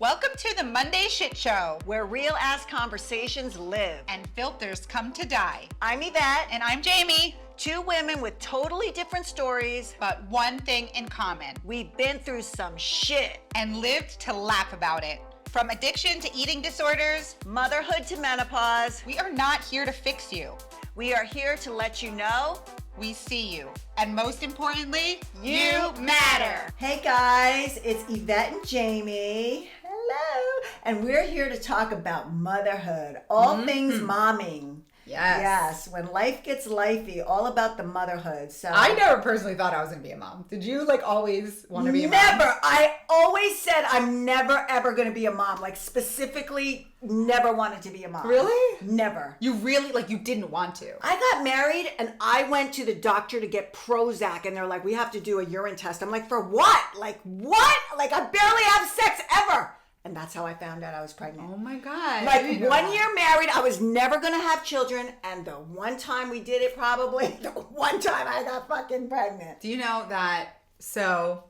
Welcome to the Monday Shit Show, where real-ass conversations live. and filters come to die. I'm Yvette, And I'm Jamie, two women with totally different stories. but one thing in common, We've been through some shit. and lived to laugh about it. From addiction to eating disorders, Motherhood to menopause. we are not here to fix you. We are here to let you know We see you. And most importantly, you matter. Hey guys, it's Yvette and Jamie. Hello. And we're here to talk about motherhood, all things momming. Yes, when life gets lifey, all about the motherhood. So I never personally thought I was gonna be a mom. Did you always want to be a mom? Never. I always said I'm never ever going to be a mom. Like specifically, never wanted to be a mom. Really? Never. You really you didn't want to. I got married and I went to the doctor to get Prozac and they're like, we have to do a urine test. I'm like, for what? Like what? Like I barely have sex ever. And that's how I found out I was pregnant. Oh my god! Like 1 year married, I was never gonna have children, and the one time we did it, probably the one time I got fucking pregnant. Do you know that? So,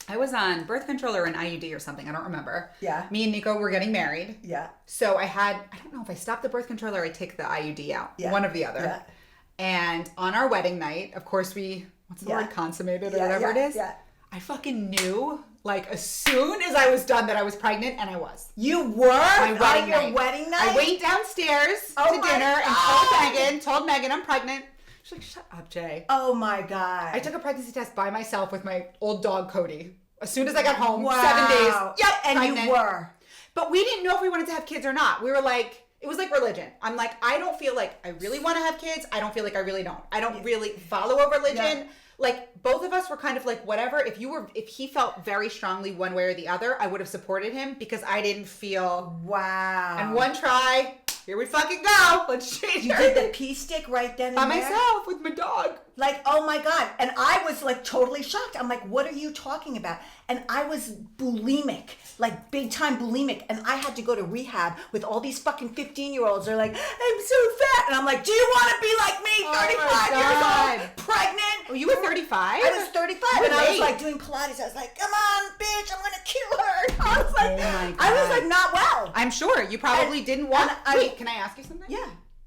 I was on birth control or an IUD or something. I don't remember. Yeah. Me and Nico were getting married. Yeah. So I don't know if I stopped the birth control or I take the IUD out. Yeah. One or the other. Yeah. And on our wedding night, of course, what's the word? Consummated or whatever it is. Yeah. I fucking knew, as soon as I was done, that I was pregnant, and I was. You were My on wedding your night. wedding night? I went downstairs Oh to my dinner God. and told Megan I'm pregnant. She's like, shut up, Jay. Oh my God. I took a pregnancy test by myself with my old dog, Cody. As soon as I got home, Wow. 7 days. Yep, And pregnant. you were. But we didn't know if we wanted to have kids or not. We were like, it was like religion. I'm like, I don't feel like I really want to have kids. I don't feel like I really don't. I don't really follow a religion. Yeah. Like both of us were kind of like whatever. If he felt very strongly one way or the other, I would have supported him because I didn't feel. Wow. And one try, here we fucking go. Let's change You everything. did the pee stick right then and By there? myself with my dog. Like, oh my God. And I was like totally shocked. I'm like, what are you talking about? And I was bulimic, like big time bulimic. And I had to go to rehab with all these fucking 15-year-olds. They're like, I'm so fat. And I'm like, do you want to be like me, Oh my 35 years God. old, pregnant? Oh, you were 35? I was 35 and I was late. like doing Pilates. I was like, come on, bitch, I'm going to kill her. I was like, Oh my I was God. like not well. I'm sure you probably And- didn't want. and Wait, can I ask you something? Yeah.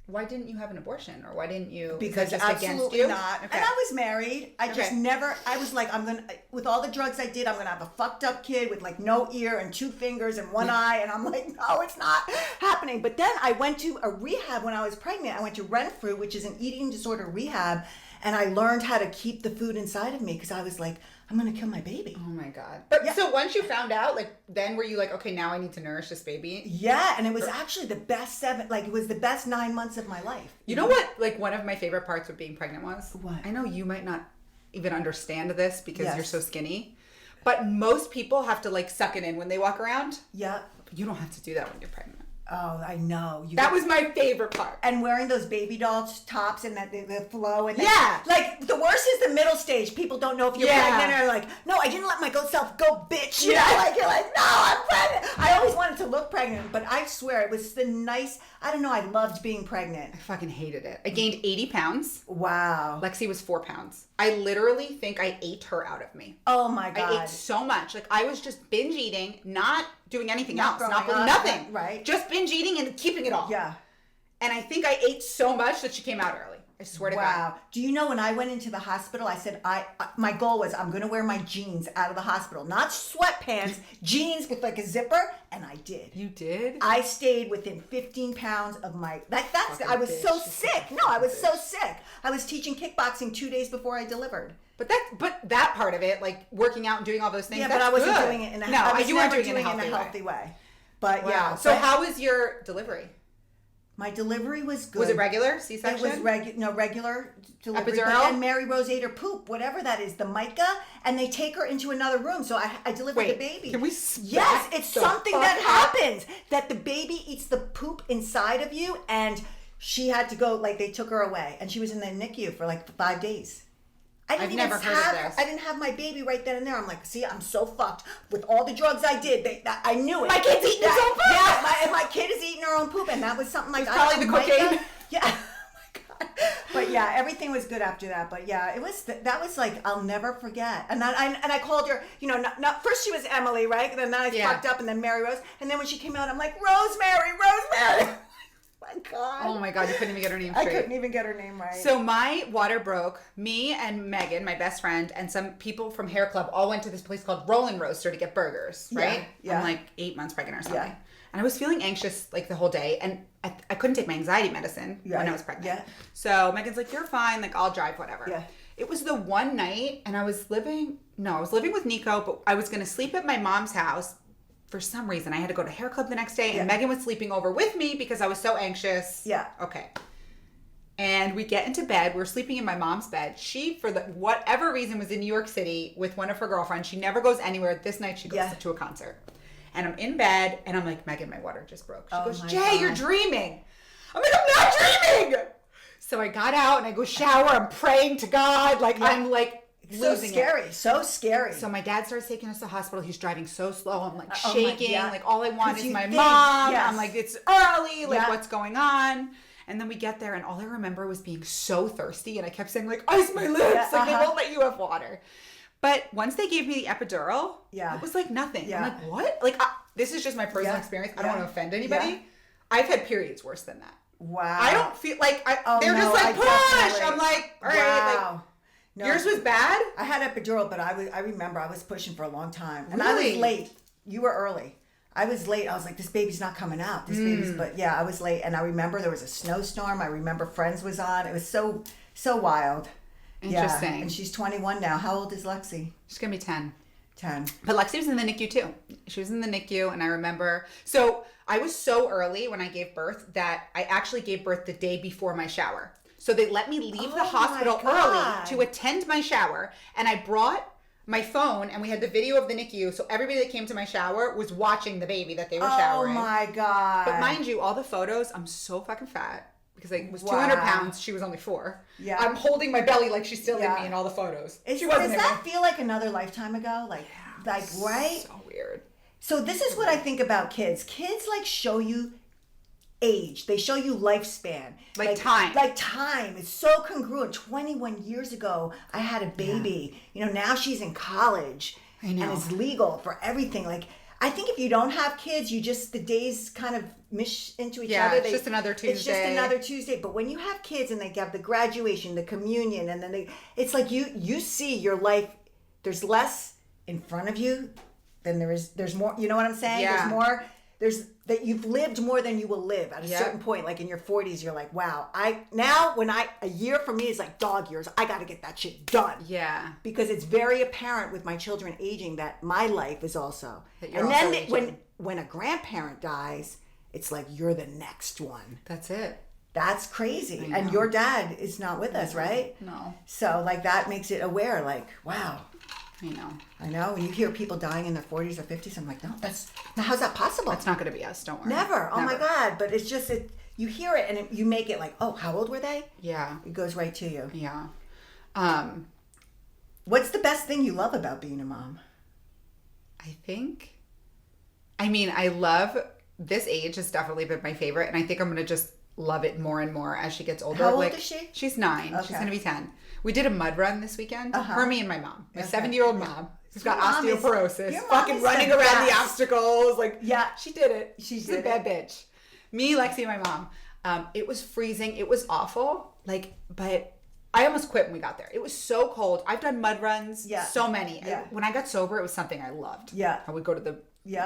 Why didn't you have an abortion, or why didn't you? Because is that just absolutely against you? not. Okay. And I was married. I just Okay. never, I was like, with all the drugs I did, I'm going to have a fucked up kid with like no ear and 2 fingers and 1 eye. And I'm like, no, it's not happening. But then I went to a rehab when I was pregnant. I went to Renfrew, which is an eating disorder rehab. And I learned how to keep the food inside of me because I was like, I'm going to kill my baby. Oh my God. But Yeah. so once you found out, then were you like, okay, now I need to nourish this baby? Yeah. And it was actually the best it was the best 9 months of my life. You know what, one of my favorite parts of being pregnant was? What? I know you might not even understand this because Yes. you're so skinny, but most people have to suck it in when they walk around. Yeah. You don't have to do that when you're pregnant. Oh, I know. That was my favorite part. And wearing those baby doll tops and that the flow and Yeah. like the worst is the middle stage. People don't know if you're Yeah. pregnant or like, no, I didn't let my goat self go, bitch. You Yeah. know, like you're like, no, I'm pregnant. I always wanted to look pregnant, but I swear it was I don't know, I loved being pregnant. I fucking hated it. I gained 80 pounds. Wow. Lexi was 4 pounds. I literally think I ate her out of me. Oh my God. I ate so much. I was just binge eating, not doing anything Not else, not throwing up, nothing. right. Just binge eating and keeping it all. Yeah. And I think I ate so much that she came out early. I swear to God. Wow. Do you know when I went into the hospital, I said, my goal was I'm going to wear my jeans out of the hospital, not sweatpants, jeans with like a zipper. And I did. You did? I stayed within 15 pounds of my, that's, Fucking I was so bitch. sick. No, I was so sick. I was teaching kickboxing 2 days before I delivered. But that part of it, working out and doing all those things, Yeah, but that's I wasn't good. doing it No, I was you weren't never doing it in a healthy way. But Wow. yeah. So but how was your delivery? my delivery was good. Was it regular C-section? It was regular delivery. Epidural? But then Mary Rose ate her poop, whatever that is, the mica, and they take her into another room. So I delivered the baby. Can we Yes, it's the something fuck that up? happens. That the baby eats the poop inside of you, and she had to go, they took her away. And she was in the NICU for 5 days. I've never heard of this. I didn't have my baby right then and there. I'm like, see, I'm so fucked with all the drugs I did. I knew it. My kid's eating his own poop. Yeah, my kid is eating her own poop, and that was something like It's probably the Mica. cocaine. Yeah. Oh my God. But Yeah, everything was good after that. But yeah, it was that was like I'll never forget. And I called her. You know, not first she was Emily, right? And then I fucked up, and then Mary Rose. And then when she came out, I'm like Rosemary, Rosemary. My God. Oh my God, you couldn't even get her name straight. I couldn't even get her name right. So my water broke. Me and Megan, my best friend, and some people from Hair Club all went to this place called Rolling Roaster to get burgers, right? Yeah. I'm like 8 months pregnant or something. Yeah. And I was feeling anxious like the whole day, and I couldn't take my anxiety medicine when I was pregnant. Yeah. So Megan's like, you're fine, like I'll drive, whatever. Yeah. It was the one night, and I was living with Nico, but I was going to sleep at my mom's house. For some reason, I had to go to Hair Club the next day, and Megan was sleeping over with me because I was so anxious. Yeah. Okay. And we get into bed. We're sleeping in my mom's bed. She, for whatever reason, was in New York City with one of her girlfriends. She never goes anywhere. This night, she goes to a concert. And I'm in bed, and I'm like, Megan, my water just broke. She goes, Jay, God. you're dreaming. I'm like, I'm not dreaming. So I got out, and I go shower. I'm praying to God. Like, I'm like, losing it. So scary. So my dad starts taking us to the hospital. He's driving so slow. I'm like shaking. Like all I want is my mom. I'm like, it's early. Like what's going on? And then we get there, and all I remember was being so thirsty, and I kept saying like, ice my lips. Like they won't let you have water. But once they gave me the epidural, it was like nothing. I'm like, what? Like this is just my personal experience. I don't want to offend anybody. I've had periods worse than that. Wow. I don't feel like they're just like push. Definitely. I'm like, all right, like. No. Yours was bad? I had epidural, but I remember I was pushing for a long time. And really? I was late. You were early. I was late. I was like, this baby's not coming out. But yeah, I was late. And I remember there was a snowstorm. I remember Friends was on. It was so wild. Interesting. Yeah. And she's 21 now. How old is Lexi? She's going to be 10. 10. But Lexi was in the NICU too. She was in the NICU, and I remember. So I was so early when I gave birth that I actually gave birth the day before my shower. So they let me leave the hospital early to attend my shower. And I brought my phone, and we had the video of the NICU. So everybody that came to my shower was watching the baby that they were showering. Oh my God. But mind you, all the photos, I'm so fucking fat. Because I was 200 pounds. She was only 4. Yeah. I'm holding my belly like she's still in me in all the photos. Does that feel like another lifetime ago? Like right? So weird. So this is what I think about kids. Kids like show you age. They show you lifespan. Like time. Like time. It's so congruent. 21 years ago, I had a baby. You know, now she's in college. I know. And it's legal for everything. Like, I think if you don't have kids, you just, the days kind of mish into each other. It's just another Tuesday. It's just another Tuesday. But when you have kids and they have the graduation, the communion, and then it's like you see your life, there's less in front of you than there's more, you know what I'm saying? Yeah. That you've lived more than you will live at a certain point. Like in your 40s, you're like, wow, a year for me is like dog years. I got to get that shit done. Yeah. Because it's very apparent with my children aging that my life is also. And then when a grandparent dies, it's like you're the next one. That's it. That's crazy. And your dad is not with us, right? No. So like that makes it aware, like, wow. I know. When you hear people dying in their 40s or 50s, I'm like, no, how's that possible? It's not going to be us. Don't worry. Never. Oh my God. But it's just, you hear it and you make it like, oh, how old were they? Yeah. It goes right to you. Yeah. What's the best thing you love about being a mom? I love this age has definitely been my favorite. And I think I'm going to just love it more and more as she gets older. How old is she? She's 9. Okay. She's going to be 10. We did a mud run this weekend. Her, me, and my mom. My 70-year-old mom. Who's got osteoporosis. Fucking running around the obstacles. Like, she did it. She's a bad bitch. Me, Lexi, and my mom. It was freezing. It was awful. Like, but I almost quit when we got there. It was so cold. I've done mud runs. Yeah. So many. Yeah. When I got sober, it was something I loved. Yeah. I would go to the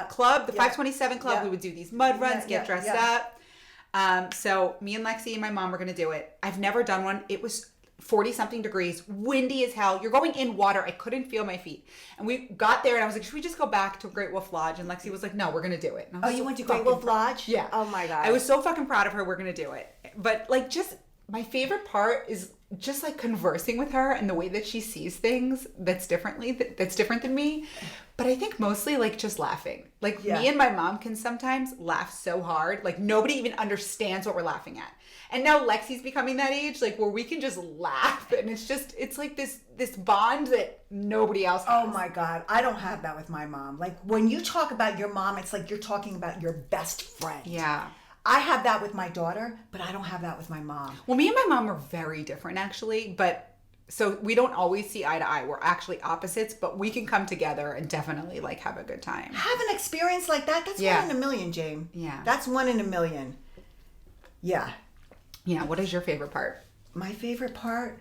club, the 527 club. We would do these mud runs, get dressed up. So me and Lexi and my mom were going to do it. I've never done one. It was 40-something degrees, windy as hell. You're going in water. I couldn't feel my feet. And we got there, and I was like, should we just go back to Great Wolf Lodge? And Lexi was like, no, we're going to do it. Oh, you went to Great Wolf Lodge? Yeah. Oh, my God. I was so fucking proud of her. We're going to do it. But, like, just my favorite part is just, like, conversing with her and the way that she sees things that's different than me. But I think mostly, like, just laughing. Like, me and my mom can sometimes laugh so hard. Like, nobody even understands what we're laughing at. And now Lexi's becoming that age, like, where we can just laugh. And it's like this bond that nobody else has. Oh, my God. I don't have that with my mom. Like, when you talk about your mom, it's like you're talking about your best friend. Yeah. I have that with my daughter, but I don't have that with my mom. Well, me and my mom are very different, actually, but so we don't always see eye to eye. We're actually opposites, but we can come together and definitely like have a good time. Have an experience like that? That's one in a million, Jane. Yeah. That's one in a million. Yeah. Yeah. What is your favorite part? My favorite part?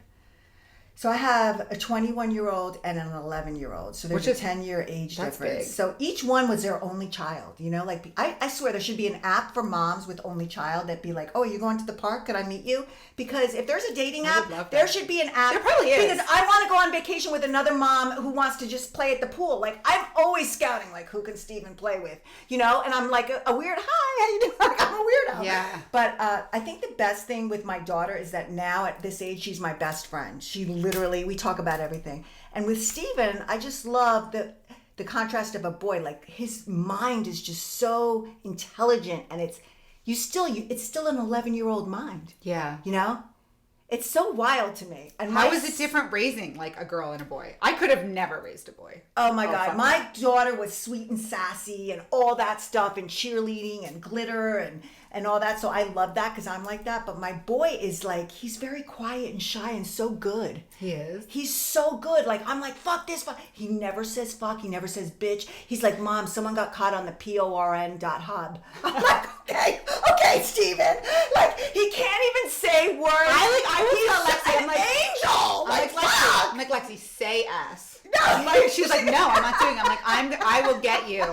So I have a 21-year-old and an 11-year-old. So there's a 10-year age difference. Big. So each one was their only child. You know, like I swear there should be an app for moms with only child that'd be like, oh, you're going to the park? Could I meet you? Because if there's a dating app, there should be an app. There probably is. Because I want to go on vacation with another mom who wants to just play at the pool. Like I'm always scouting, like who can Steven play with? You know, and I'm like a weird, hi, how you doing? Like I'm a weirdo. Yeah. But I think the best thing with my daughter is that now at this age, she's my best friend. She literally, we talk about everything. And with Steven, I just love the contrast of a boy. Like his mind is just so intelligent, and it's still an 11-year-old mind. Yeah. You know? It's so wild to me. And how is it different raising like a girl and a boy? I could have never raised a boy. Oh my God. My daughter was sweet and sassy and all that stuff and cheerleading and glitter and all that. So I love that because I'm like that. But my boy is like, he's very quiet and shy and so good. He is. He's so good. Like, I'm like, fuck this, fuck. He never says fuck. He never says bitch. He's like, Mom, someone got caught on the porn.hub. I'm like, okay, Steven. Like, he can't even say words. I'm like, angel. I'm like, Lexi, say ass. No. She's like, no, I'm not doing it. I'm like, I will get you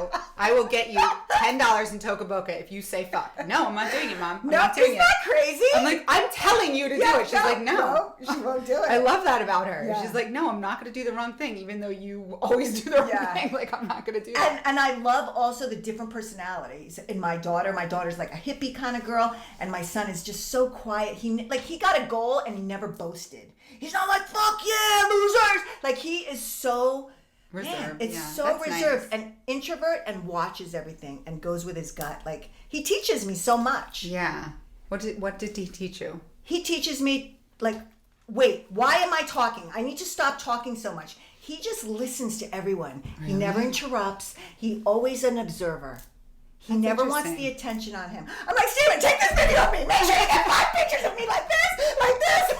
$10 in Toca Boca if you say fuck. No, I'm not doing it, Mom. I'm not doing it. Isn't that crazy? I'm like, I'm telling you to do it. She's like, no. She won't do it. I love that about her. Yeah. She's like, no, I'm not going to do the wrong thing, even though you always do the wrong thing. Like, I'm not going to do that. And I love also the different personalities in my daughter. My daughter's like a hippie kind of girl, and my son is just so quiet. He got a goal, and he never boasted. He's not like, fuck yeah, losers. Like, he is so reserved. So reserved. Nice. And introvert, and watches everything and goes with his gut. Like, he teaches me so much. Yeah. What did he teach you? He teaches me, like, wait, why am I talking? I need to stop talking so much. He just listens to everyone. Really? He never interrupts. He always an observer. He never wants the attention on him. I'm like, Steven, take this video of me. Make sure you get 5 pictures of me like this, like this.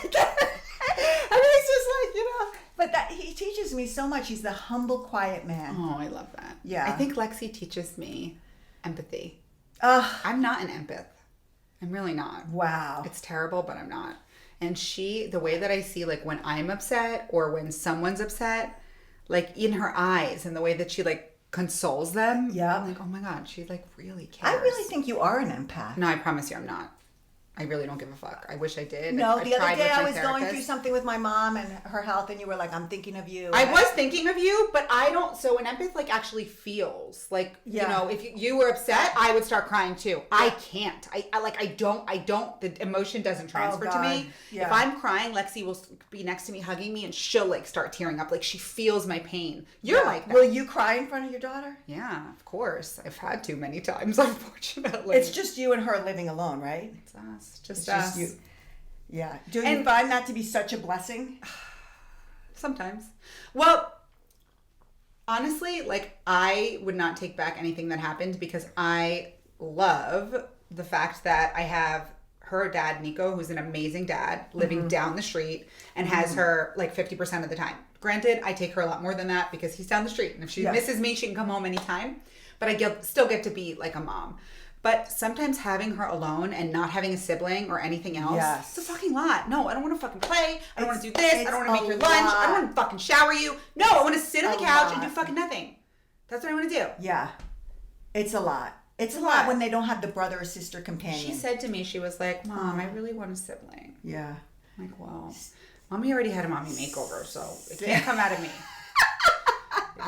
I mean, it's just like, you know. But that he teaches me so much. He's the humble, quiet man. Oh, I love that. Yeah. I think Lexi teaches me empathy. I'm not an empath. I'm really not. Wow. It's terrible, but I'm not. And the way that I see, like, when I'm upset or when someone's upset, like, in her eyes and the way that she, like, consoles them. Yeah. I'm like, oh my God, she, like, really cares. I really think you are an empath. No, I promise you I'm not. I really don't give a fuck. I wish I did. No, the other day I was going through therapist. something with my mom and her health, and you were like, I'm thinking of you. I was thinking of you, but I don't. So an empath, like, actually feels like, you know, if you were upset, I would start crying too. I can't. I don't. The emotion doesn't transfer to me. Yeah. If I'm crying, Lexi will be next to me, hugging me, and she'll, like, start tearing up. Like, she feels my pain. You're like that. Will you cry in front of your daughter? Yeah, of course. I've had to many times, unfortunately. It's just you and her living alone, right? It's us. Just us. us. You. Yeah. Do you find that to be such a blessing? Sometimes. Well, honestly, like, I would not take back anything that happened because I love the fact that I have her dad, Nico, who's an amazing dad, living down the street and has her, like, 50% of the time. Granted, I take her a lot more than that because he's down the street. And if she misses me, she can come home anytime. But I still get to be like a mom. But sometimes having her alone and not having a sibling or anything else, it's a fucking lot. No, I don't want to fucking play. I don't want to do this. I don't want to make your lunch. I don't want to fucking shower you. No, I want to sit on the couch and do fucking nothing. That's what I want to do. Yeah. It's a lot. It's a lot when they don't have the brother or sister companion. She said to me, she was like, Mom, I really want a sibling. Yeah. I'm like, well, Mommy already had a mommy makeover, so it can't come out of me.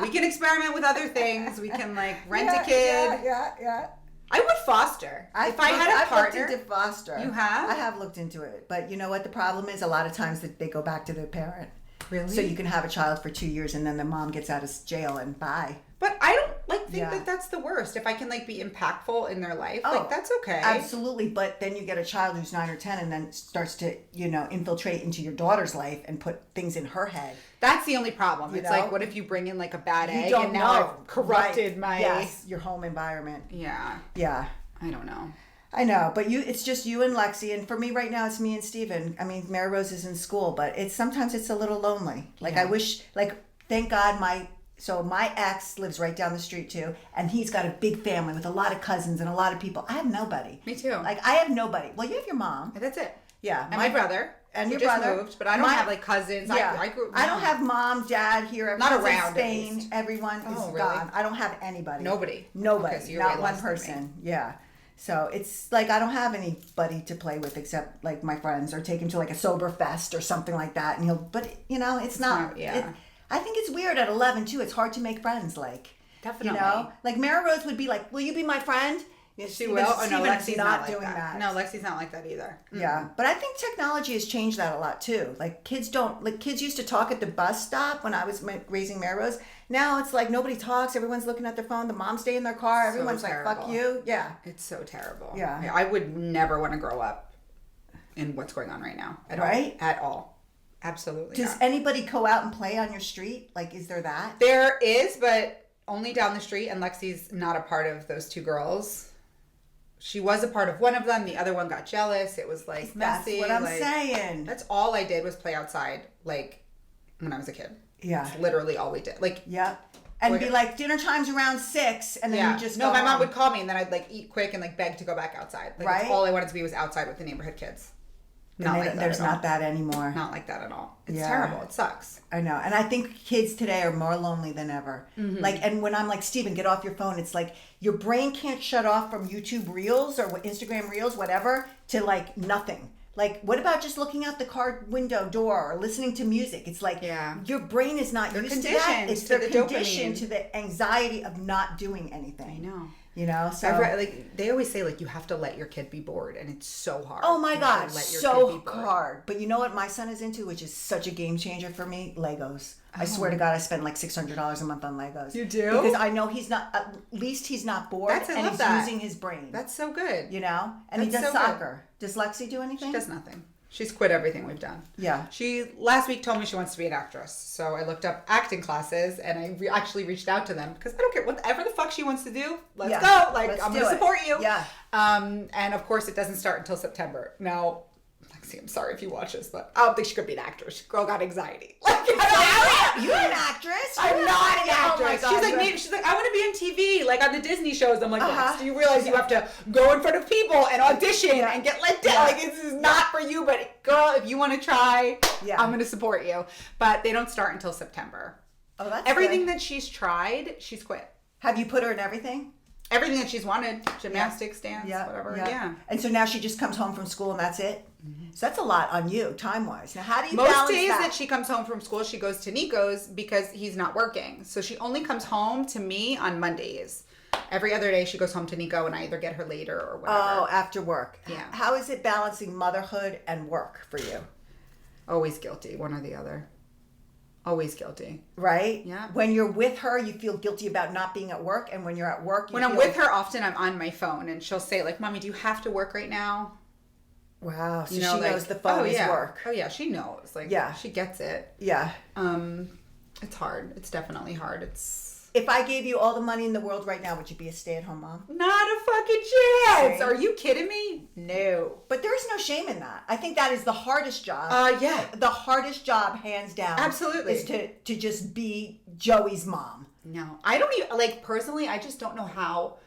We can experiment with other things. We can, like, rent a kid. Yeah. I would foster. If I had a partner. I've looked into foster. You have? I have looked into it. But you know what the problem is? A lot of times that they go back to their parent. Really? So you can have a child for 2 years and then the mom gets out of jail and bye. But I don't, like, think that that's the worst. If I can, like, be impactful in their life, like, that's okay. Absolutely. But then you get a child who's 9 or 10 and then starts to, you know, infiltrate into your daughter's life and put things in her head. That's the only problem. It's like, what if you bring in, like, a bad egg and now I've corrupted my... Yes, your home environment. Yeah. Yeah. I don't know. I know, but it's just you and Lexi, and for me right now, it's me and Steven. I mean, Mary Rose is in school, but sometimes it's a little lonely. Like, I wish, like, thank God my ex lives right down the street too, and he's got a big family with a lot of cousins and a lot of people. I have nobody. Me too. Like, I have nobody. Well, you have your mom. That's it. Yeah. And my brother. And your just brother. Moved, but I don't have like cousins. Yeah. I don't have mom, dad here. Everyone's not around. In Spain. Everyone is really? gone. I don't have anybody. Nobody. Okay, so you're not way one less than person. Yeah. So it's like I don't have anybody to play with except like my friends, or take him to like a sober fest or something like that. And but it's not. I think it's weird at 11 too. It's hard to make friends. Like, definitely. Like Mary Rose would be like, "Will you be my friend?" She will. Oh no, Lexi's not like doing that. No, Lexi's not like that either. Yeah, but I think technology has changed that a lot too. Like kids used to talk at the bus stop when I was raising Mary Rose. Now it's like nobody talks. Everyone's looking at their phone. The moms stay in their car. Everyone's like, "Fuck you." Yeah, it's so terrible. Yeah, I would never want to grow up in what's going on right now. At all. Absolutely. Does anybody go out and play on your street? Like, is there that? There is, but only down the street. And Lexi's not a part of those two girls. She was a part of one of them. The other one got jealous. It was like messy. That's what I'm saying. That's all I did was play outside, like when I was a kid. Yeah. That's literally all we did. Like, yeah. And be like, dinner time's around 6, and then you just go my mom home. would call me, and then I'd like eat quick and like beg to go back outside. Like, that's all I wanted to be was outside with the neighborhood kids. There's not that anymore. Not like that at all. It's terrible. It sucks. I know. And I think kids today are more lonely than ever. Mm-hmm. Like, and when I'm like, Steven, get off your phone, it's like your brain can't shut off from YouTube Reels or Instagram Reels, whatever, to like nothing. Like, what about just looking out the car window door or listening to music? It's like your brain is not used to that. It's they're conditioned to the anxiety of not doing anything. I know. So like they always say, like, you have to let your kid be bored, and it's so hard. Oh my God, so hard. But you know what my son is into, which is such a game changer for me? Legos. I swear to God, I spend like $600 a month on Legos. You do? Because I know he's not. At least he's not bored, and he's using his brain. That's so good. And he does soccer. Does Lexi do anything? She does nothing. She's quit everything we've done. Yeah. She last week told me she wants to be an actress. So I looked up acting classes, and I actually reached out to them because I don't care whatever the fuck she wants to do. Let's go. Like, I'm going to support you. Yeah. And of course, it doesn't start until September. Now, Lexi, I'm sorry if you watch this, but I don't think she could be an actress. Girl got anxiety. Like, you're an actress. I'm not an actress. Oh my God, she's like, I want to be on TV, like on the Disney shows. I'm like, Lex, do you realize you have to go in front of people and audition and get let down? Like, this is not for you, but girl, if you want to try, I'm going to support you. But they don't start until September. Oh, that's everything good. that she's tried, she's quit. Have you put her in everything? Everything that she's wanted, gymnastics, dance, whatever. Yeah. And so now she just comes home from school and that's it? Mm-hmm. So that's a lot on you, time-wise. Now, how do you Most balance days that? that she comes home from school, she goes to Nico's because he's not working. So she only comes home to me on Mondays. Every other day she goes home to Nico, and I either get her later or whatever. Oh, after work. Yeah. How is it balancing motherhood and work for you? Always guilty, one or the other. Always guilty. Right? Yeah. When you're with her, you feel guilty about not being at work, and when you're at work, when I'm with her, often I'm on my phone, and she'll say, like, Mommy, do you have to work right now? Wow. So she knows the phone is work. Oh, yeah. She knows. Like, she gets it. Yeah. It's hard. It's definitely hard. If I gave you all the money in the world right now, would you be a stay-at-home mom? Not a fucking chance. Are you kidding me? No. But there is no shame in that. I think that is the hardest job. Yeah. The hardest job, hands down. Absolutely. Is to just be Joey's mom. No. I don't even, like, personally, I just don't know how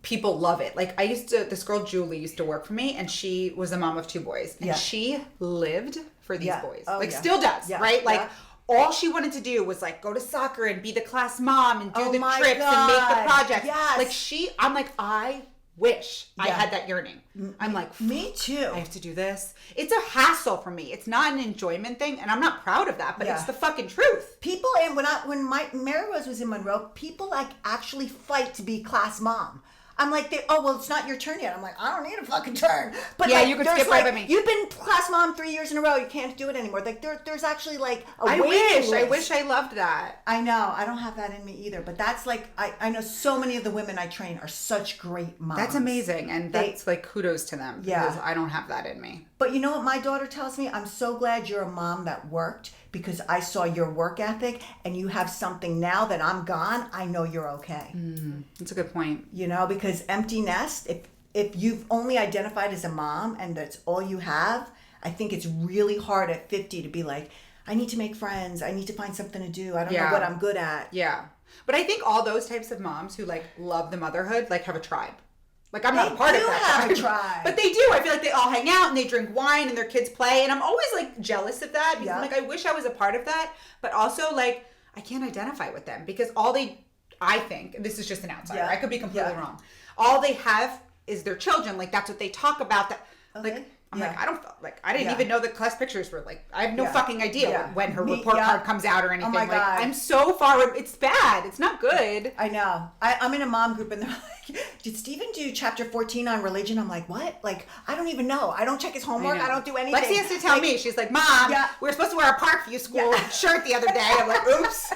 people love it. Like, this girl Julie used to work for me, and she was a mom of 2 boys. And she lived for these boys. Still does, right? Like, all she wanted to do was like go to soccer and be the class mom and do the trips and make the projects. Yes. Like I'm like, I wish I had that yearning. I'm like, me too. I have to do this. It's a hassle for me. It's not an enjoyment thing, and I'm not proud of that, but it's the fucking truth. People, and when Mary Rose was in Monroe, people like actually fight to be class mom. I'm like, it's not your turn yet. I'm like, I don't need a fucking turn. But yeah, like, you could skip right by me. You've been class mom 3 years in a row. You can't do it anymore. Like there's actually like a I wish I loved that. I know. I don't have that in me either. But that's like, I know so many of the women I train are such great moms. That's amazing. And that's like kudos to them. Because I don't have that in me. But you know what my daughter tells me? I'm so glad you're a mom that worked, because I saw your work ethic, and you have something now that I'm gone. I know you're okay. That's a good point. You know, because empty nest, if you've only identified as a mom and that's all you have, I think it's really hard at 50 to be like, I need to make friends. I need to find something to do. I don't know what I'm good at. Yeah. But I think all those types of moms who like love the motherhood like have a tribe. Like I'm not a part of that tribe. But they do. I feel like they all hang out and they drink wine and their kids play. And I'm always like jealous of that because I'm like, I wish I was a part of that. But also like I can't identify with them because I think, this is just an outsider. I could be completely wrong. All they have is their children. Like that's what they talk about. That like I'm like, I didn't even know the class pictures were like, I have no fucking idea when her report card comes out or anything. Oh my God. I'm so far, it's bad. It's not good. I know. I'm in a mom group and they're like, did Stephen do chapter 14 on religion? I'm like, what? Like, I don't even know. I don't check his homework. I don't do anything. Lexi has to tell me. She's like, Mom, we were supposed to wear a Parkview school shirt the other day. I'm like, oops.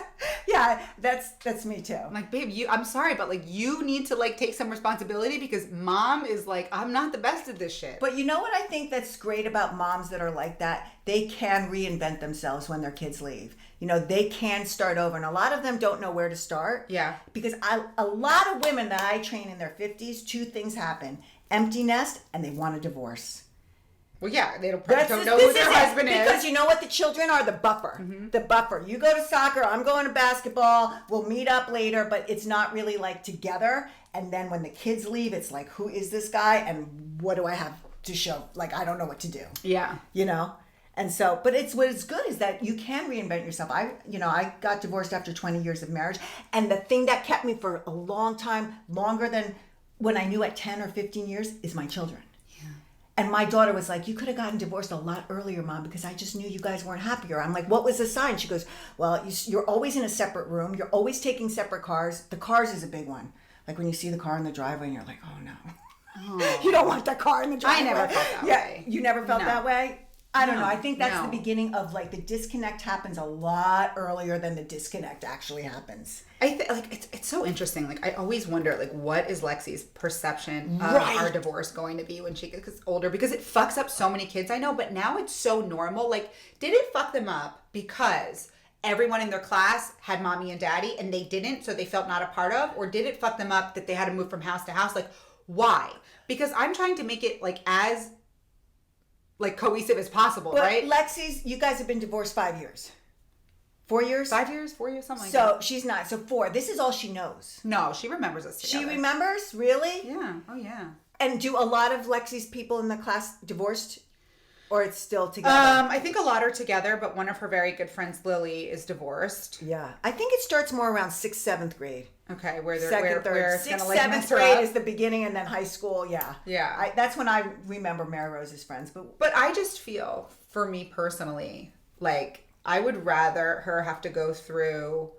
Yeah, that's me too. I'm like, babe, I'm sorry, but like you need to like take some responsibility because mom is like, I'm not the best at this shit. But you know what I think that's great about moms that are like that? They can reinvent themselves when their kids leave. You know, they can start over. And a lot of them don't know where to start. Yeah. Because a lot of women that I train in their 50s, two things happen. Empty nest and they want a divorce. Well, yeah, they don't know who their husband is. Because you know what? The children are the buffer. Mm-hmm. The buffer. You go to soccer, I'm going to basketball, we'll meet up later, but it's not really like together. And then when the kids leave, it's like, who is this guy? And what do I have to show? Like, I don't know what to do. Yeah. You know? And so, but what's good is that you can reinvent yourself. I got divorced after 20 years of marriage. And the thing that kept me for a long time, longer than when I knew at 10 or 15 years, is my children. And my daughter was like, you could have gotten divorced a lot earlier, Mom, because I just knew you guys weren't happier. I'm like, what was the sign? She goes, well, you're always in a separate room. You're always taking separate cars. The cars is a big one. Like when you see the car in the driveway and you're like, oh no. Oh. You don't want that car in the driveway. I never felt that way. You never felt that way? I don't know. I think that's the beginning of like the disconnect happens a lot earlier than the disconnect actually happens. Like it's so interesting. Like I always wonder like what is Lexi's perception of our divorce going to be when she gets older, because it fucks up so many kids I know, but now it's so normal. Like did it fuck them up because everyone in their class had mommy and daddy and they didn't, so they felt not a part of, or did it fuck them up that they had to move from house to house? Like why? Because I'm trying to make it like as like cohesive as possible, but right? Lexi's, you guys have been divorced 5 years. 4 years? 5 years? 4 years? Something like that. So she's not. So 4. This is all she knows. No, she remembers us together. She remembers? Really? Yeah. Oh, yeah. And do a lot of Lexi's people in the class divorced? Or it's still together? I think a lot are together, but one of her very good friends, Lily, is divorced. Yeah. I think it starts more around 6th, 7th grade. Okay, where they're second, third, 6th, 7th grade is the beginning, and then high school. Yeah, yeah. That's when I remember Mary Rose's friends. But I just feel, for me personally, like I would rather her have to go through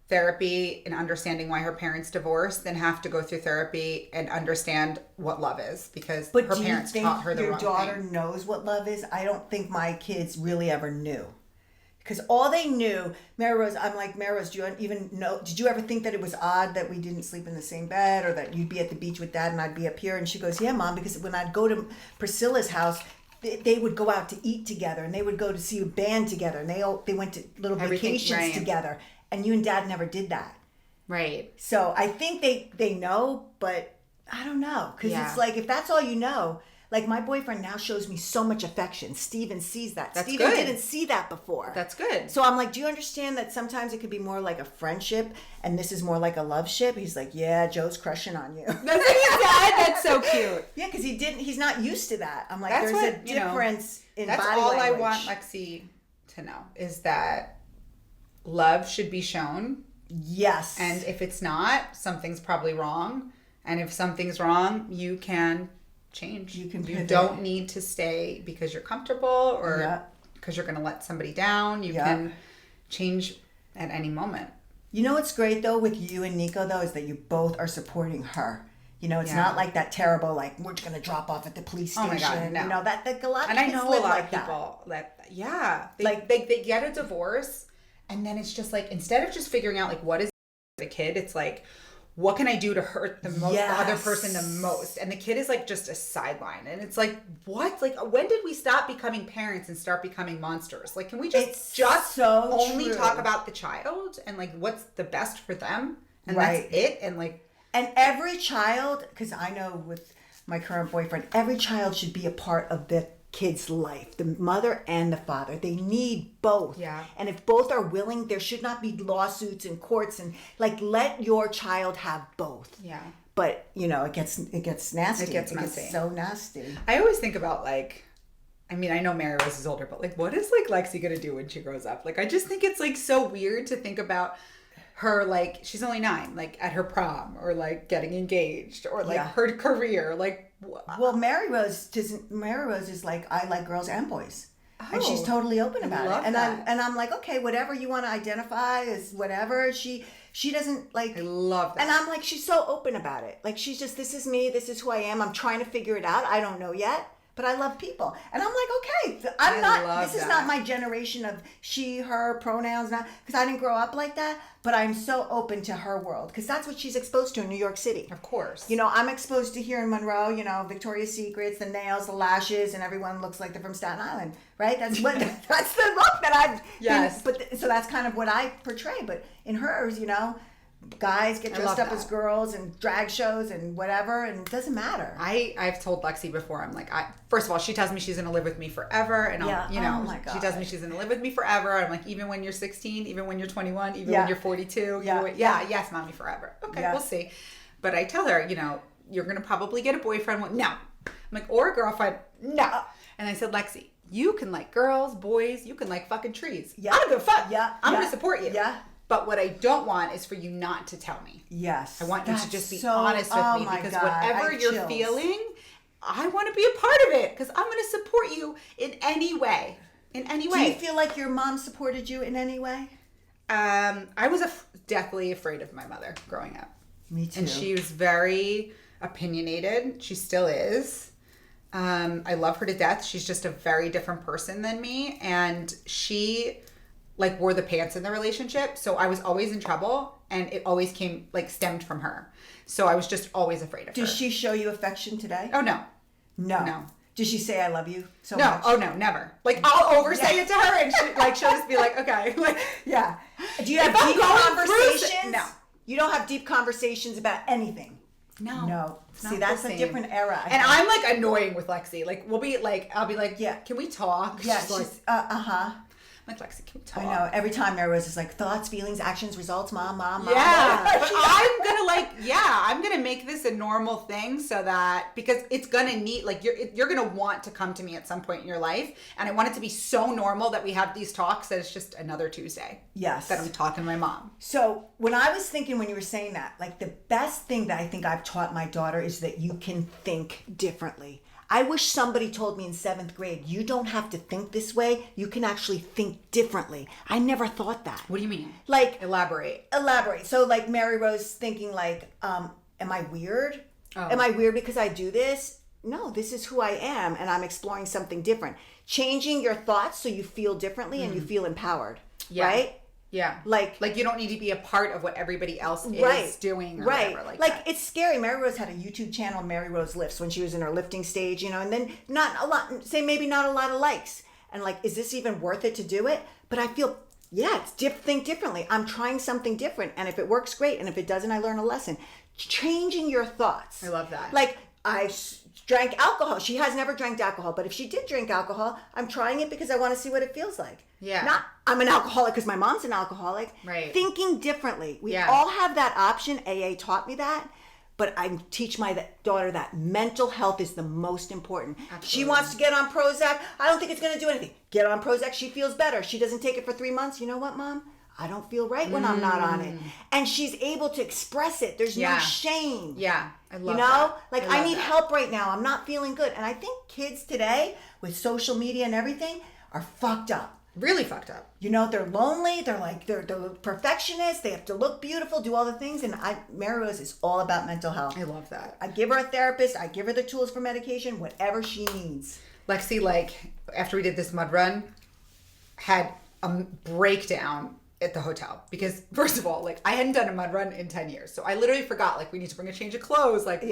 therapy and understanding why her parents divorced than have to go through therapy and understand what love is, because her parents taught her the wrong thing. Your daughter knows what love is? I don't think my kids really ever knew. Because all they knew, Mary Rose, I'm like, Mary Rose, do you even know, did you ever think that it was odd that we didn't sleep in the same bed, or that you'd be at the beach with Dad and I'd be up here? And she goes, yeah, Mom, because when I'd go to Priscilla's house, they would go out to eat together, and they would go to see a band together, and they went to little vacations together, and you and Dad never did that. Right. So I think they know, but I don't know. Because it's like, if that's all you know, like my boyfriend now shows me so much affection. Steven sees that. That's Steven good. didn't see that before. That's good. So I'm like, do you understand that sometimes it could be more like a friendship and this is more like a love ship? He's like, yeah, Joe's crushing on you. That's what he said. That's so cute. Yeah, because he's not used to that. I'm like, there's a difference in body language. That's all I want Lexi to know, is that love should be shown. Yes. And if it's not, something's probably wrong. And if something's wrong, you can change. You don't need to stay because you're comfortable or because you're going to let somebody down. You can change at any moment. You know what's great though with you and Nico though is that you both are supporting her. You know, it's not like that terrible, like, we're just going to drop off at the police station. Oh my God, no. You know, that a lot of and kids I know live a lot like of people that. They get a divorce, and then it's just like, instead of just figuring out like what is a kid, it's like, what can I do to hurt the most, the other person the most? And the kid is like just a sideline. And it's like, what? Like, when did we stop becoming parents and start becoming monsters? Like, can we just only talk about the child and like what's the best for them? And that's it. And like, and every child, because I know with my current boyfriend, every child should be a part of the kid's life, the mother and the father. They need both. Yeah. And if both are willing, there should not be lawsuits and courts and like let your child have both. Yeah. But you know, it gets nasty. It gets messy. Gets so nasty. I always think about like, I mean, I know Mary Rose is older, but like, what is like Lexi gonna do when she grows up? Like, I just think it's like so weird to think about her, like, she's only 9, like at her prom or like getting engaged or like her career. Like, well, Mary Rose is like, I like girls and boys. And she's totally open about it. And I'm like, okay, whatever you want to identify is whatever. She doesn't like. I love that. And I'm like, she's so open about it. Like, she's just, this is me. This is who I am. I'm trying to figure it out. I don't know yet, but I love people. And I'm like, okay, this is not my generation of she, her pronouns, not because I didn't grow up like that. But I'm so open to her world because that's what she's exposed to in New York City. Of course. You know, I'm exposed to here in Monroe, you know, Victoria's Secrets, the nails, the lashes, and everyone looks like they're from Staten Island, right? That's the look that I've been, so that's kind of what I portray. But in hers, you know, guys get dressed up as girls and drag shows and whatever, and it doesn't matter. I've told Lexi before, I'm like, first of all, she tells me she's going to live with me forever. And she tells me she's going to live with me forever. I'm like, even when you're 16, even when you're 21, even when you're 42. Yes, mommy, forever. Okay, we'll see. But I tell her, you know, you're going to probably get a boyfriend. No. I'm like, or a girlfriend. No. And I said, Lexi, you can like girls, boys, you can like fucking trees. I don't give a fuck. I'm going to support you. But what I don't want is for you not to tell me. Yes. I want you to just be honest with me because whatever you're feeling, I want to be a part of it because I'm going to support you in any way. In any way. Do you feel like your mom supported you in any way? I was deathly afraid of my mother growing up. Me too. And she was very opinionated. She still is. I love her to death. She's just a very different person than me. And she like wore the pants in the relationship. So I was always in trouble and it always stemmed from her. So I was just always afraid of her. Does she show you affection today? Oh, no. No. Does she say I love you so much? No. Oh, no, never. Like, I'll oversay it to her and she'll just be like, okay. Like, yeah. Do you have deep conversations? No. You don't have deep conversations about anything? No. See, that's a different era. And I'm like annoying with Lexi. Like, I'll be like, can we talk? Yeah, she's like, I'm like, Lexi, can we talk? I know. Every time Mary Rose is like, thoughts, feelings, actions, results, mom. Yeah. But I'm going to make this a normal thing so that, because it's going to need, like, you're going to want to come to me at some point in your life. And I want it to be so normal that we have these talks that it's just another Tuesday. Yes. That I'm talking to my mom. So when I was thinking, when you were saying that, like the best thing that I think I've taught my daughter is that you can think differently. I wish somebody told me in 7th grade, you don't have to think this way. You can actually think differently. I never thought that. What do you mean? Like, Elaborate. So like Mary Rose thinking like, am I weird? Oh. Am I weird because I do this? No, this is who I am and I'm exploring something different. Changing your thoughts so you feel differently and you feel empowered. Yeah. Right? Yeah. Like you don't need to be a part of what everybody else is doing or whatever like that. It's scary. Mary Rose had a YouTube channel, Mary Rose Lifts, when she was in her lifting stage, you know, and then maybe not a lot of likes. And like, is this even worth it to do it? But I feel, think differently. I'm trying something different. And if it works, great. And if it doesn't, I learn a lesson. Changing your thoughts. I love that. Like, I drank alcohol. She has never drank alcohol, but if she did drink alcohol, I'm trying it because I want to see what it feels like. Yeah. Not I'm an alcoholic because my mom's an alcoholic. Right. Thinking differently. We all have that option. AA taught me that. But I teach my daughter that mental health is the most important. Absolutely. She wants to get on Prozac. I don't think it's going to do anything. Get on Prozac. She feels better. She doesn't take it for 3 months. You know what, Mom? I don't feel right when I'm not on it. And she's able to express it. There's no shame. Yeah. I love that. Like, I need help right now. I'm not feeling good. And I think kids today, with social media and everything, are fucked up. Really fucked up. You know, they're lonely. They're perfectionists. They have to look beautiful, do all the things. And Mary Rose is all about mental health. I love that. I give her a therapist. I give her the tools for medication, whatever she needs. Lexi, like, after we did this mud run, had a breakdown at the hotel because, first of all, like, I hadn't done a mud run in 10 years. So I literally forgot, like, we need to bring a change of clothes. Like,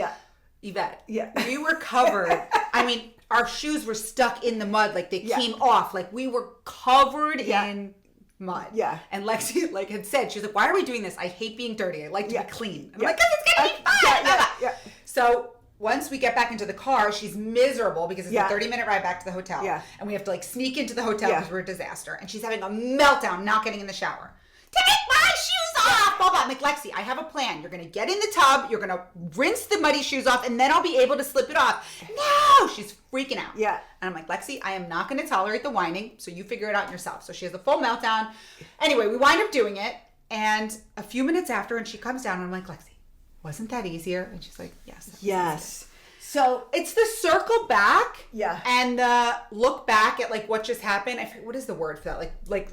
Yvette, we were covered. I mean, our shoes were stuck in the mud. Like, they came off. Like, we were covered in mud. Yeah. And Lexi, like, had said, she was like, why are we doing this? I hate being dirty. I like to be clean. I'm like, because it's going to be fun. So once we get back into the car, she's miserable because it's a 30-minute ride back to the hotel. Yeah. And we have to like sneak into the hotel because we're a disaster. And she's having a meltdown, not getting in the shower. Take my shoes off! Blah, blah. I'm like, Lexi, I have a plan. You're going to get in the tub. You're going to rinse the muddy shoes off. And then I'll be able to slip it off. No! She's freaking out. Yeah. And I'm like, Lexi, I am not going to tolerate the whining. So you figure it out yourself. So she has a full meltdown. Anyway, we wind up doing it. And a few minutes after, and she comes down, and I'm like, Lexi, wasn't that easier? And she's like, yes. Yes. So it's the circle back, and the look back at like what just happened. I forget, what is the word for that? Like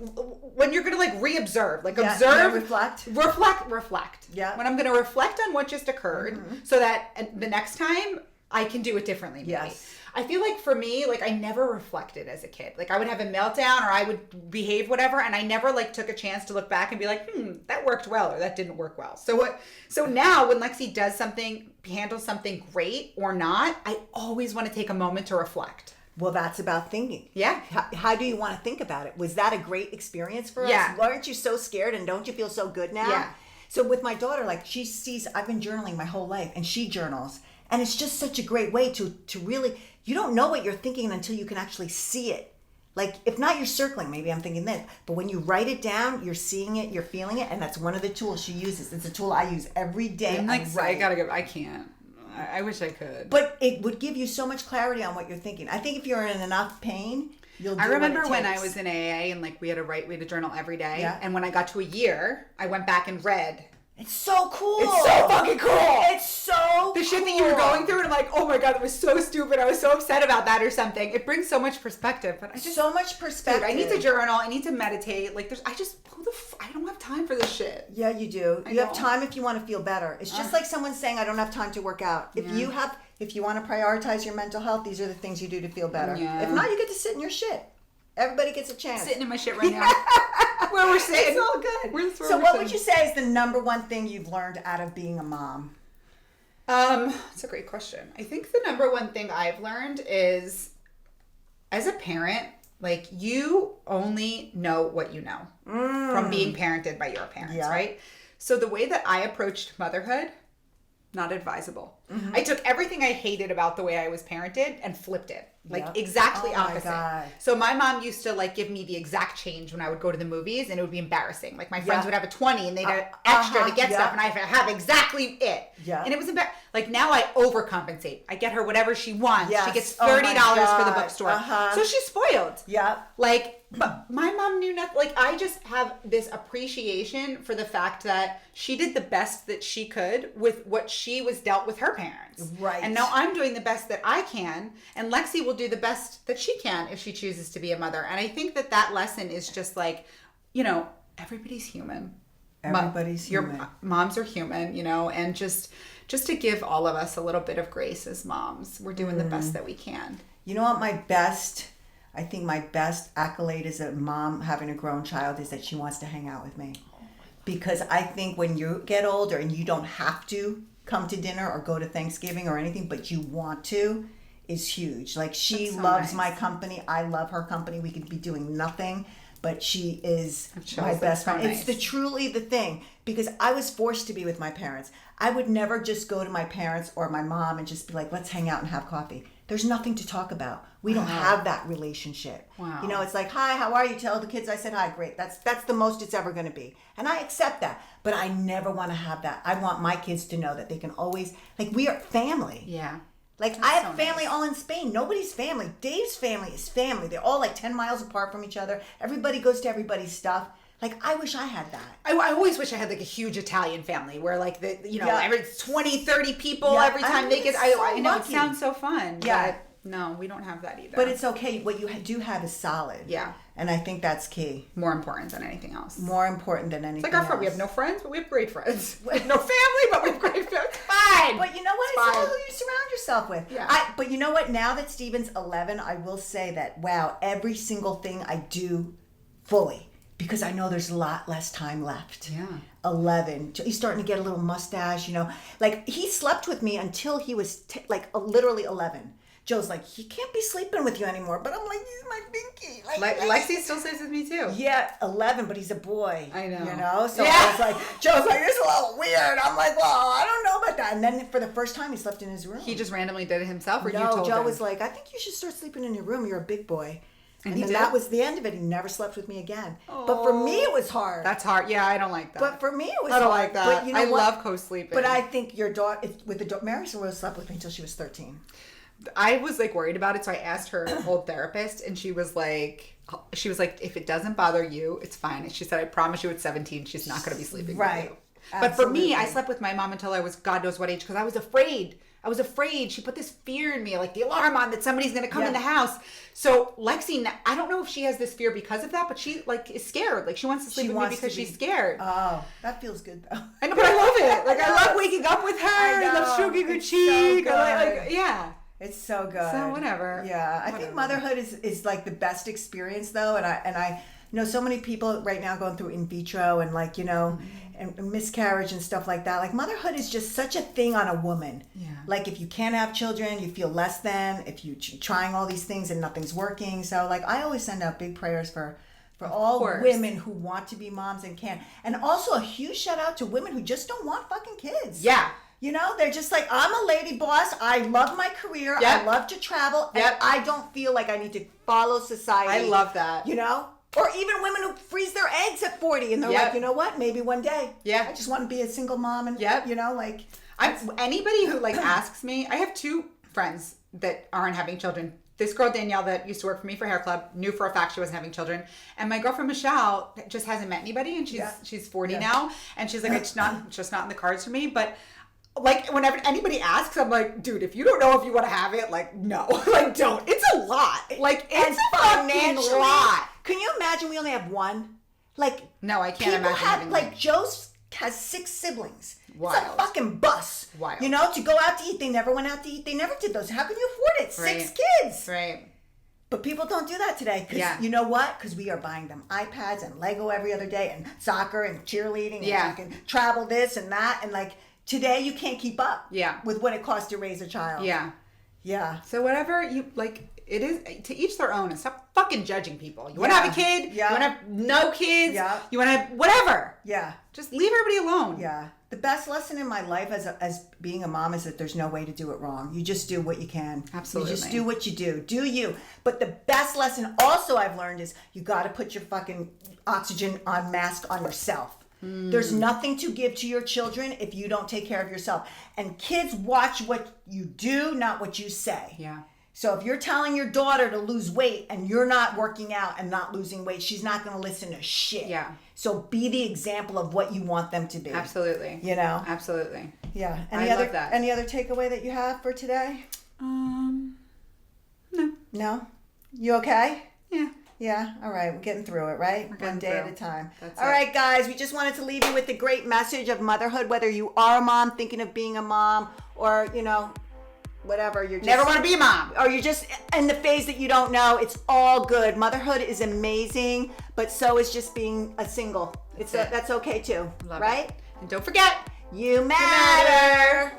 when you're gonna like reobserve, like observe, reflect. Yeah. When I'm gonna reflect on what just occurred, so that the next time I can do it differently. Maybe. Yes. I feel like for me, like I never reflected as a kid. Like I would have a meltdown or I would behave whatever, and I never like took a chance to look back and be like, that worked well or that didn't work well. So now when Lexi does something, handles something great or not, I always want to take a moment to reflect. Well, that's about thinking. Yeah. How do you want to think about it? Was that a great experience for us? Yeah. Aren't you so scared and don't you feel so good now? Yeah. So with my daughter, like she sees, I've been journaling my whole life and she journals. And it's just such a great way to really, you don't know what you're thinking until you can actually see it. Like, if not, you're circling, maybe I'm thinking this. But when you write it down, you're seeing it, you're feeling it. And that's one of the tools she uses. It's a tool I use every day. I'm like, I can't. I wish I could. But it would give you so much clarity on what you're thinking. I think if you're in enough pain, you'll do I remember what it when takes. I was in AA and like we had to journal every day. Yeah. And when I got to a year, I went back and read. It's so cool. It's so fucking cool. It's so the shit that you were going through, and I'm like, oh my god, that was so stupid. I was so upset about that or something. It brings so much perspective. But I just so much perspective. Dude, I need to journal. I need to meditate. Like, I don't have time for this shit. Yeah, you do. You have time if you want to feel better. It's just like someone saying, I don't have time to work out. If you want to prioritize your mental health, these are the things you do to feel better. Yeah. If not, you get to sit in your shit. Everybody gets a chance. Sitting in my shit right now. Where we're sitting. It's all good. So what would you say is the number one thing you've learned out of being a mom? That's a great question. I think the number one thing I've learned is, as a parent, like, you only know what you know from being parented by your parents, right? So the way that I approached motherhood, not advisable. Mm-hmm. I took everything I hated about the way I was parented and flipped it. Like exactly opposite. My God. So my mom used to like give me the exact change when I would go to the movies, and it would be embarrassing. Like my friends would have a 20 and they'd have extra to get stuff, and I have exactly it. Yeah. And it was like now I overcompensate. I get her whatever she wants. Yes. She gets $30 for the bookstore. So she's spoiled. Yeah. Like, but my mom knew nothing. Like, I just have this appreciation for the fact that she did the best that she could with what she was dealt with her parents. Right. And now I'm doing the best that I can, and Lexi will do the best that she can if she chooses to be a mother. And I think that lesson is just like, everybody's human. Everybody's human. Your moms are human, and just to give all of us a little bit of grace as moms. We're doing the best that we can. You know what I think my best accolade as a mom having a grown child is that she wants to hang out with me. Because I think when you get older and you don't have to come to dinner or go to Thanksgiving or anything, but you want to, is huge. Like, she loves my company. I love her company. We could be doing nothing, but she is my best friend. It's truly the thing, because I was forced to be with my parents. I would never just go to my parents or my mom and just be like, let's hang out and have coffee. There's nothing to talk about. We don't have that relationship. Wow. It's like, hi, how are you? Tell the kids I said hi. Great. That's the most it's ever going to be. And I accept that. But I never want to have that. I want my kids to know that they can always, like, we are family. Yeah. Like, I have family all in Spain. Nobody's family. Dave's family is family. They're all like 10 miles apart from each other. Everybody goes to everybody's stuff. Like, I wish I had that. I always wish I had like a huge Italian family where like every 20, 30 people every time they get, I know it sounds so fun. Yeah. But no, we don't have that either. But it's okay. What you do have is solid. Yeah. And I think that's key. More important than anything else. More important than anything else. It's like our friend. We have no friends, but we have great friends. We have no family, but we have great friends. Fine. But you know what? It's all who you surround yourself with. Yeah. But you know what? Now that Steven's 11, I will say that, wow, every single thing I do fully. Because I know there's a lot less time left. Yeah. 11. He's starting to get a little mustache, Like, he slept with me until he was literally 11. Joe's like, he can't be sleeping with you anymore. But I'm like, he's my binky. Lexi still sleeps with me too. Yeah, 11, but he's a boy. I know. You know? So I was like, Joe's like, this is a little weird. I'm like, well, I don't know about that. And then for the first time, he slept in his room. He just randomly did it himself, or you No, told Joe him? was like, I think you should start sleeping in your room. You're a big boy. And he then did? that was the end of it. He never slept with me again. But for me, it was hard. That's hard. Yeah, I don't like that. But for me, it was I don't hard. like that. But you know I what? love co-sleeping. But I think your daughter, Mary Rose slept with me until she was 13. I was like worried about it, so I asked her old therapist, and she was like, if it doesn't bother you, it's fine. And she said, I promise you, at 17, she's not going to be sleeping with you. But for me, I slept with my mom until I was God knows what age, because I was afraid. She put this fear in me, like the alarm on that somebody's going to come in the house. So Lexi, I don't know if she has this fear because of that, but she like is scared. Like she wants to sleep with me because she's scared. Oh, that feels good though. I know, but I love it. Like I love waking up with her. I love stroking her cheek. So yeah. It's so good. So whatever. Yeah, I think motherhood is like the best experience though, and I know so many people right now going through in vitro and like, you know, and miscarriage and stuff like that. Like motherhood is just such a thing on a woman. Yeah. Like if you can't have children, you feel less than. If you're trying all these things and nothing's working. So like I always send out big prayers for all women who want to be moms and can. And also a huge shout out to women who just don't want fucking kids. Yeah. You know, they're just like, I'm a lady boss. I love my career. Yep. I love to travel. Yep. And I don't feel like I need to follow society. I love that. You know? Or even women who freeze their eggs at 40 and they're like, you know what? Maybe one day. Yeah. I just want to be a single mom and, you know, like. Anybody who like asks me, I have 2 friends that aren't having children. This girl, Danielle, that used to work for me for Hair Club, knew for a fact she wasn't having children. And my girlfriend, Michelle, just hasn't met anybody. And she's 40 now. And she's like, it's just not in the cards for me. But like whenever anybody asks, I'm like, dude, if you don't know if you want to have it, like, no, like, don't. It's a lot. Like, it's a fucking lot. Can you imagine we only have one? Like, no, I can't imagine having like Joe has 6 siblings. Wild. It's a fucking bus. Wild. You know, to go out to eat. They never went out to eat. They never did those. How can you afford it? 6 kids. Right. But people don't do that today. Because you know what? Because we are buying them iPads and Lego every other day and soccer and cheerleading. And you can travel this and that. And like today you can't keep up with what it costs to raise a child. Yeah. Yeah. So whatever you like, it is to each their own, and stop fucking judging people. You want to have a kid? Yeah. You want to have no kids? Yeah. You want to have whatever? Yeah. Just leave everybody alone. Yeah. The best lesson in my life as being a mom is that there's no way to do it wrong. You just do what you can. Absolutely. You just do what you do. Do you. But the best lesson also I've learned is you got to put your fucking oxygen on mask on yourself. There's nothing to give to your children if you don't take care of yourself. And kids watch what you do, not what you say. Yeah. So if you're telling your daughter to lose weight and you're not working out and not losing weight, she's not going to listen to shit. Yeah. So be the example of what you want them to be. Absolutely. You know? Absolutely. Yeah. Love that. Any other takeaway that you have for today? No. No? You okay? Yeah. Yeah. All right. We're getting through it, right? One day at a time. That's All right, guys. We just wanted to leave you with the great message of motherhood, whether you are a mom thinking of being a mom or, you know, whatever. You're just, Never want to be a mom. or you're just in the phase that you don't know. It's all good. Motherhood is amazing, but so is just being a single. That's okay too. Love right? it. And don't forget, You matter.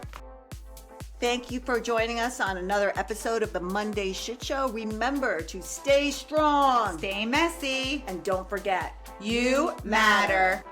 Thank you for joining us on another episode of the Monday Shit Show. Remember to stay strong. stay messy. And don't forget, You matter.